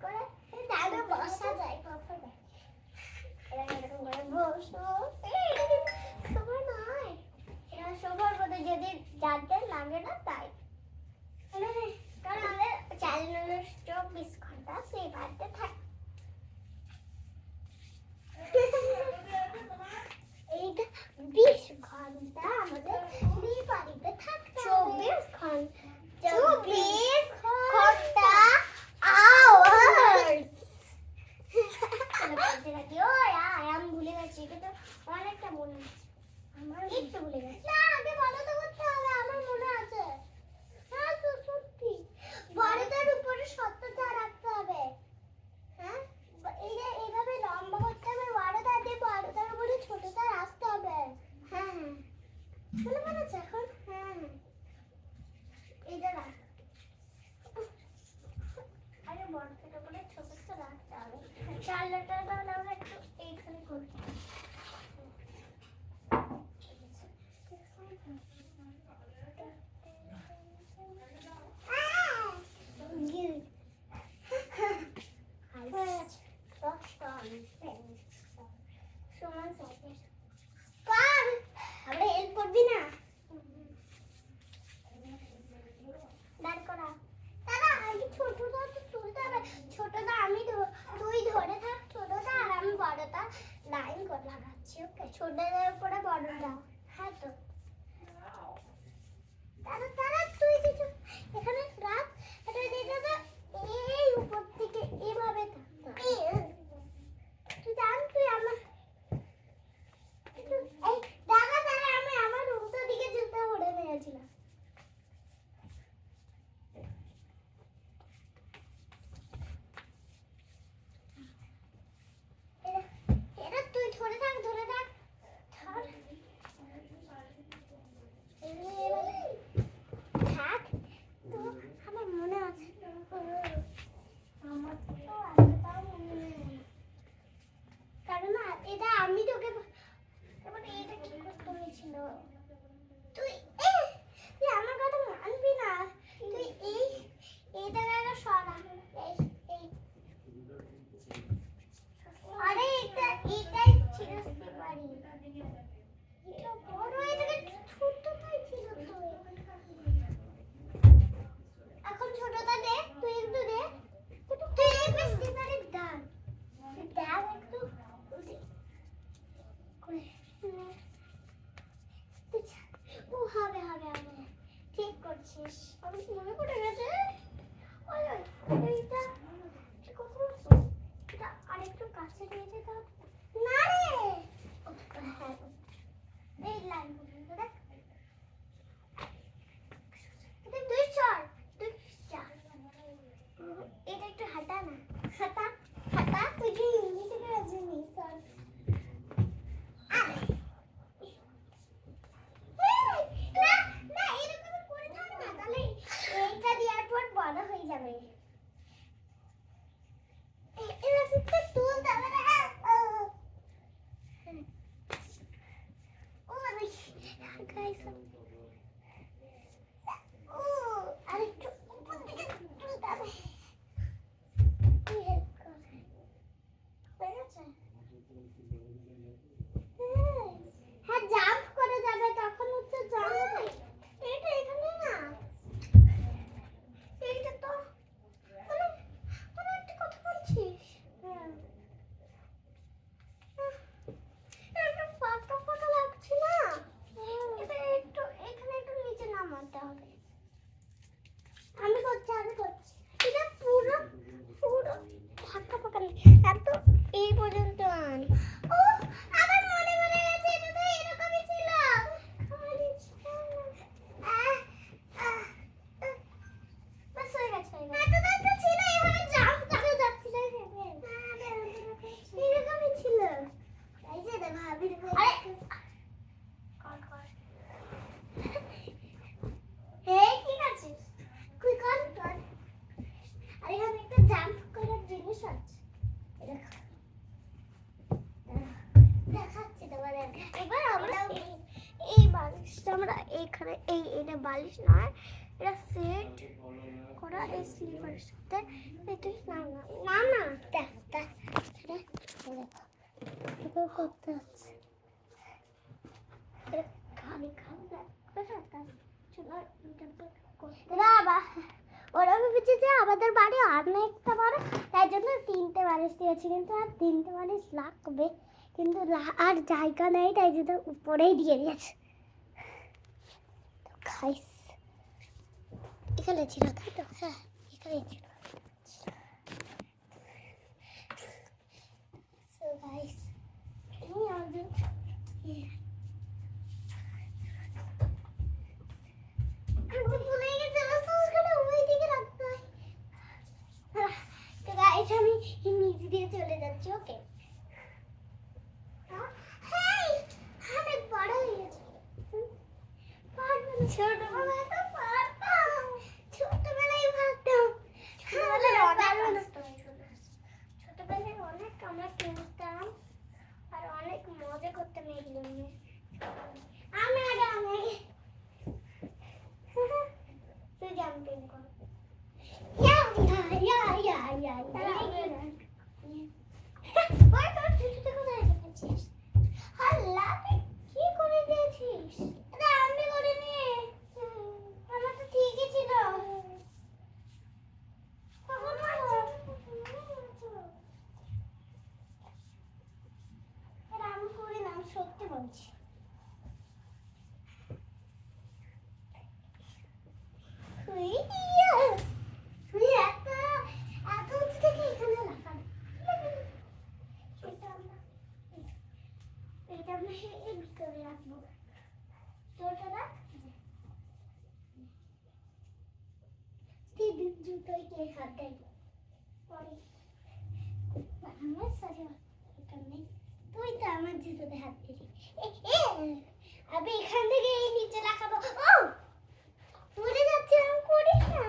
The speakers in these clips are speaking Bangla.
করে দাদা বসা যায় কখন এরকম করে বসো সবার নয় এটা সবার মধ্যে যদি জানতে লাগে না তাই কারণ আমাদের 24 ঘন্টা সেই বাড়িতে থাকে এইটা 20 ঘন্টা আমাদের সেই বাড়িতে থাকতে 24 ঘন্টা 24 ঘন্টা আওয়ার্স আমি ভুলে গেছি কিন্তু অনেকটা মনে আছে আমার একটু ভুলে গেছি না আগে বলো তো করতে হবে আমার মনে আছে হ্যাঁ তো সত্যি বড়টার উপরে সত্যতা রাখতে হবে হ্যাঁ এইভাবে লম্বা করতে হবে বড়টা দিয়ে বড়টার উপরে ছোটটা রাখতে হবে হ্যাঁ হ্যাঁ শুনে মনে আছে এখন হ্যাঁ হ্যাঁ এইটা রাখ আরে বড়টার উপরে ছোটটা রাখতে হবে চালটা তাহলে আমরা একটু এইখানে করি ছোটটা আমি তুই ধরে থাক ছোটটা আর আমি বড়টা লাইন করে লাগাচ্ছি ওকে ছোটটার উপরে বড়টা হ্যাঁ তো তারা তারা তুই কিছু এখানে রাখ এটা দেখে তো এই উপর থেকে এভাবে তুই জান তুই আমার এই দেখা তারা আমি আমার উল্টো দিকে জুতো পরে নিয়েছিলাম এটা তুই ধরে থাক ধর থাক তো আমার মনে আছে আমার তো এতটাও মনে নেই কারণ এটা আমি তোকে এবার এটা কি করতে হয়েছিল তুই তুই আমার কথা মানবি না তুই এইটা জায়গা সরা এই আরে এটাই ছিঁড়তে পারি এটা বড় এটাকে ছোট ছিল তো এখন ছোটটা দে তুই একটু দে তুই এই বেশি পারে দান দাও একটু ও হবে ঠিক করছিস আমি মনে পড়ে গেছে ওই এইটা ঠিক কথা বলছো এটা আরেকটু কাছে নিয়ে যেতে হবে না রে হ্যাঁ এই লাইন পর্যন্ত দেখ তুই চল এটা একটু হাঁটা না হাঁটা তুই কি ইংলিশে রাজনি চল না এরকম করে থাক না তাহলে এইটা দেওয়ার পর বড় হয়ে যাবে এটা সিস্টে তুল দাও না ও আমি গাইস ও আরেকটু উপর দিকে তুলতে হবে হ্যাঁ জাম্প করে যাবে তখন হচ্ছে জাম্প এটা এখানে না এইটা তো মানে একটা কথা বলছিস এটা ফাঁকা লাগছে না এটা একটু এখানে একটু নিচে নামাতে হবে আমি করছি এটা পুরো ফাঁকা নেই এত এই পর্যন্ত আন ও আমার মনে গেছে এটা তো এরকমই ছিল বাস হয়ে গেছে এত ছিল এভাবে জাম্প করে যাচ্ছিল এরকমই ছিল এই যে ভাবির আরে কর এই ঠিক আছে তুই কর আরে আমি একটা জাম্প করার জিনিস আছে দেখাচ্ছি তোমাদের এবার আমরা এই বালিশটা আমরা এইখানে এটা বালিশ নয় এটা সেট করা এই স্লিপারের সাথে এটা না না না দেখ দেখ এটা করতে হচ্ছে খালি খালি ওরা ভেবেছে যে আমাদের বাড়ি অনেকটা বড়, তাই জন্য 3টে বালিশ দিয়েছি, কিন্তু আর 3টে বালিশ লাগবে, কিন্তু আর জায়গা নেই, তাই জন্য উপরেই দিয়ে দিয়েছে। খাইস এখানে ছিল, তাই তো? হ্যাঁ এখানে ছিল। So guys, আমি আজ আমি নিচে দিয়ে চলে যাচ্ছি। ওকে অনেক বড় হয়ে গেছে। ছোটবেলায় তো পারতাম, ছোটবেলায় পারতাম, ছোটবেলায় অনেক আমরা কিনতাম আর অনেক মজা করতাম এগুলো নিয়ে। আমি আগে তুই জাম্পিং কর। কি করে দিয়েছিস? আমি করিনি, আমার তো ঠিকই ছিল। আমি করি না, সত্যি বলছি। জুতোই কে হাত দেয় পরে আমার সাথে নেই, তুই তো আমার জুতোতে হাত দিলি। আমি এখান থেকে এই নিচে রাখাবো। ও পড়ে যাচ্ছে, আমি করি না,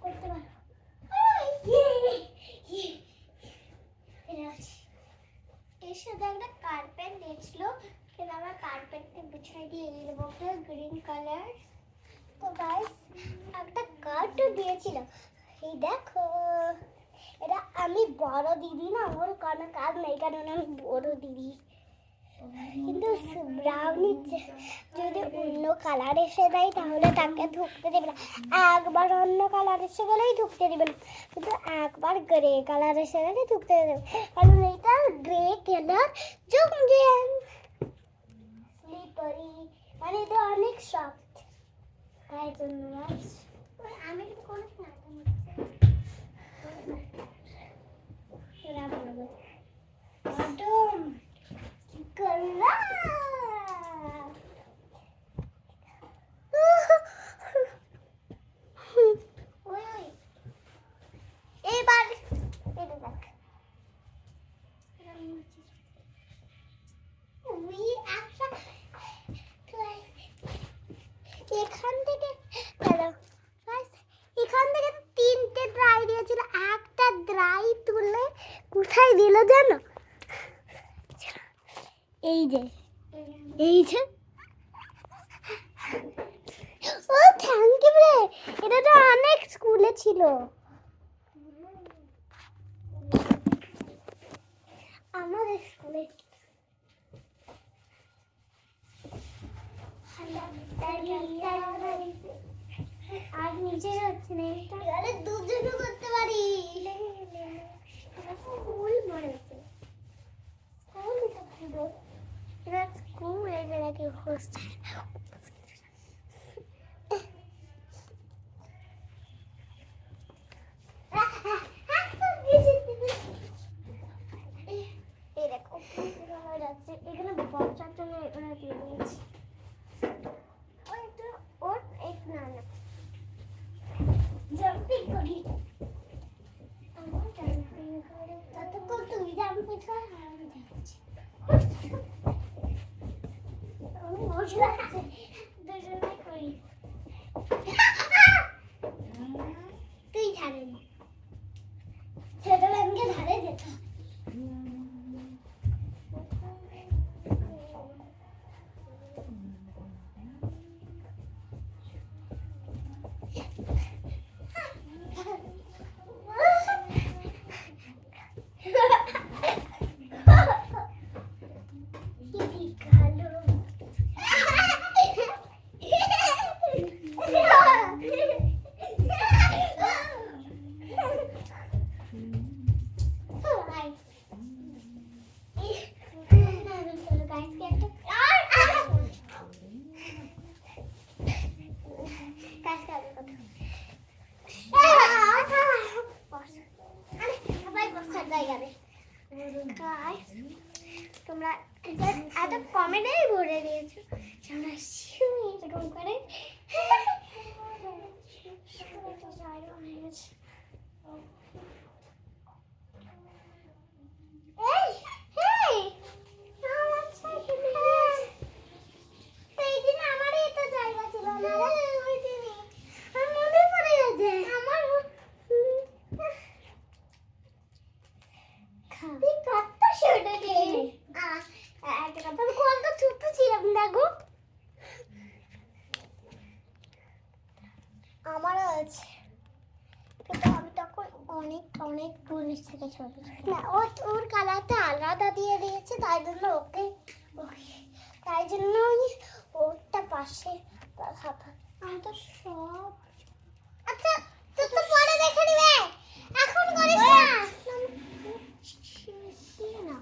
করতে পারো। এর সাথে একটা কার্পেট দিয়েছিল, কিন্তু আমার কার্পেটটা বিছাই দিয়ে দেবো গ্রিন কালার। তো গাইস একটা কার্ডও দিয়েছিল, এই দেখো। এটা আমি বড় দিদি না, ওর কোনো কাজ নেই, কারণ আমি বড় দিদি। কিন্তু ব্রাউনি যদি অন্য কালার এসে দেয় তাহলে তাকে ঢুকতে দেবে না, একবার অন্য কালার এসে গেলেই ঢুকতে দেবে না, কিন্তু একবার গ্রে কালার এসে গেলে ঢুকতে দেবে, কারণ এটা গ্রে কালার জমজেন স্লিপারি, মানে এটা অনেক সফট, তাই জন্য আমি কিন্তু করিস না। এখান থেকে 3টে ড্রাই দিয়েছিল, একটা ড্রাই তুলে কোথায় দিল জানো? এই যে ও থ্যাংক ইউ রে, এটা তো অনেক স্কুলে ছিল। আমাদের স্কুলে আর নিচে হচ্ছে না, এটা দুজনও করতে পারি। স্কুল মনে হচ্ছে, স্কুল এটা নাকি হোস্টেল। এখানে বসার জন্য ওরা দিয়ে দিয়েছি। ওর এক না জাম্পিং করি, ততক্ষণ তুই জাম্পিং কর, আমি যাচ্ছি। মজা আছে, দুজনে করি। তুই ধারে না, ছোট ব্যাংকে ধারে যেত। যাবে। তোমরা এত কমেন্টেই ভরে দিয়েছো আমরা এরকম করে আমারও আছে কিন্তু আমি তখন অনেক অনেক পুলিশ থেকে ছোট না ওর কালারটা আলাদা দিয়ে দিয়েছে তাই জন্য ওকে তাই জন্য ওরটা পাশে রাখা আমি তো সব আচ্ছা তুই তো পরে দেখে নিবে এখন করিস না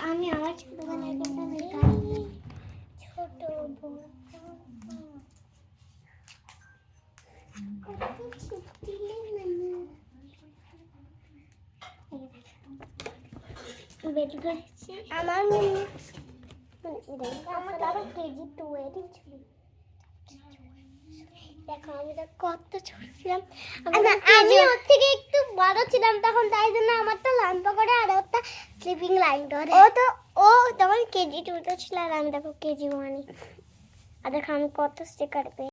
আমি আমার ছোটবেলার কথা দেখাই ছোট আমার কেজি 2 এরই ছিল দেখো আমি তো কত ছোট ছিলাম আমি ওর থেকে একটু বড় ছিলাম তখন তাই জন্য আমারটা লম্বা করে আর ওরটা স্লিপিং লাইন ধরে ও তখন কেজি 2 তে ছিল আর আমি দেখো কেজি 1 আর দেখো আমি কত স্টিকার পেয়ে